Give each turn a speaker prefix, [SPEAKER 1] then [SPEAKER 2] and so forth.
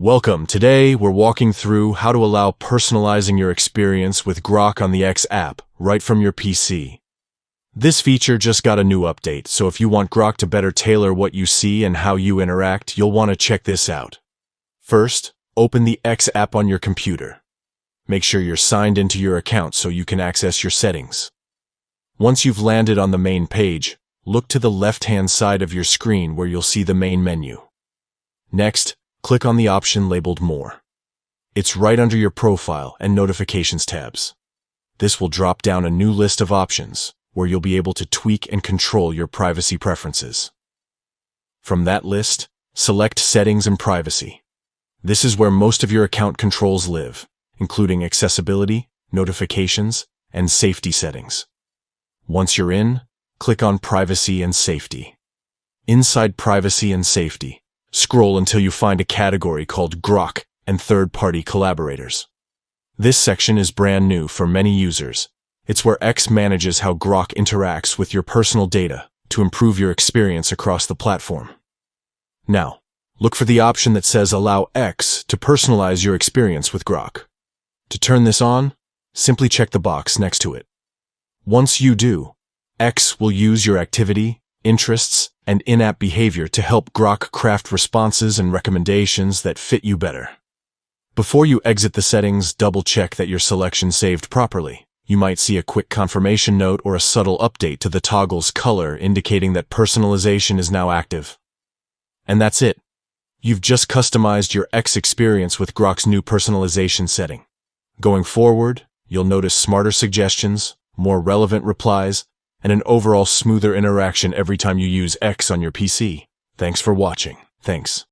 [SPEAKER 1] Welcome. Today, we're walking through how to allow personalizing your experience with Grok on the X app right from your PC. This feature just got a new update, so if you want Grok to better tailor what you see and how you interact, you'll want to check this out. First, open the X app on your computer. Make sure you're signed into your account so you can access your settings. Once you've landed on the main page, look to the left-hand side of your screen where you'll see the main menu. Next, click on the option labeled More. It's right under your Profile and Notifications tabs. This will drop down a new list of options where you'll be able to tweak and control your privacy preferences. From that list, select Settings and Privacy. This is where most of your account controls live, including accessibility, notifications, and safety settings. Once you're in, click on Privacy and Safety. Inside Privacy and Safety, scroll until you find a category called Grok and Third-party Collaborators. This section is brand new for many users. It's where X manages how Grok interacts with your personal data to improve your experience across the platform. Now, look for the option that says Allow X to personalize your experience with Grok. To turn this on, simply check the box next to it. Once you do, X will use your activity, interests, and in-app behavior to help Grok craft responses and recommendations that fit you better. Before you exit the settings, double-check that your selection saved properly. You might see a quick confirmation note or a subtle update to the toggle's color indicating that personalization is now active. And that's it. You've just customized your X experience with Grok's new personalization setting. Going forward, you'll notice smarter suggestions, more relevant replies, and an overall smoother interaction every time you use X on your PC. Thanks for watching. Thanks.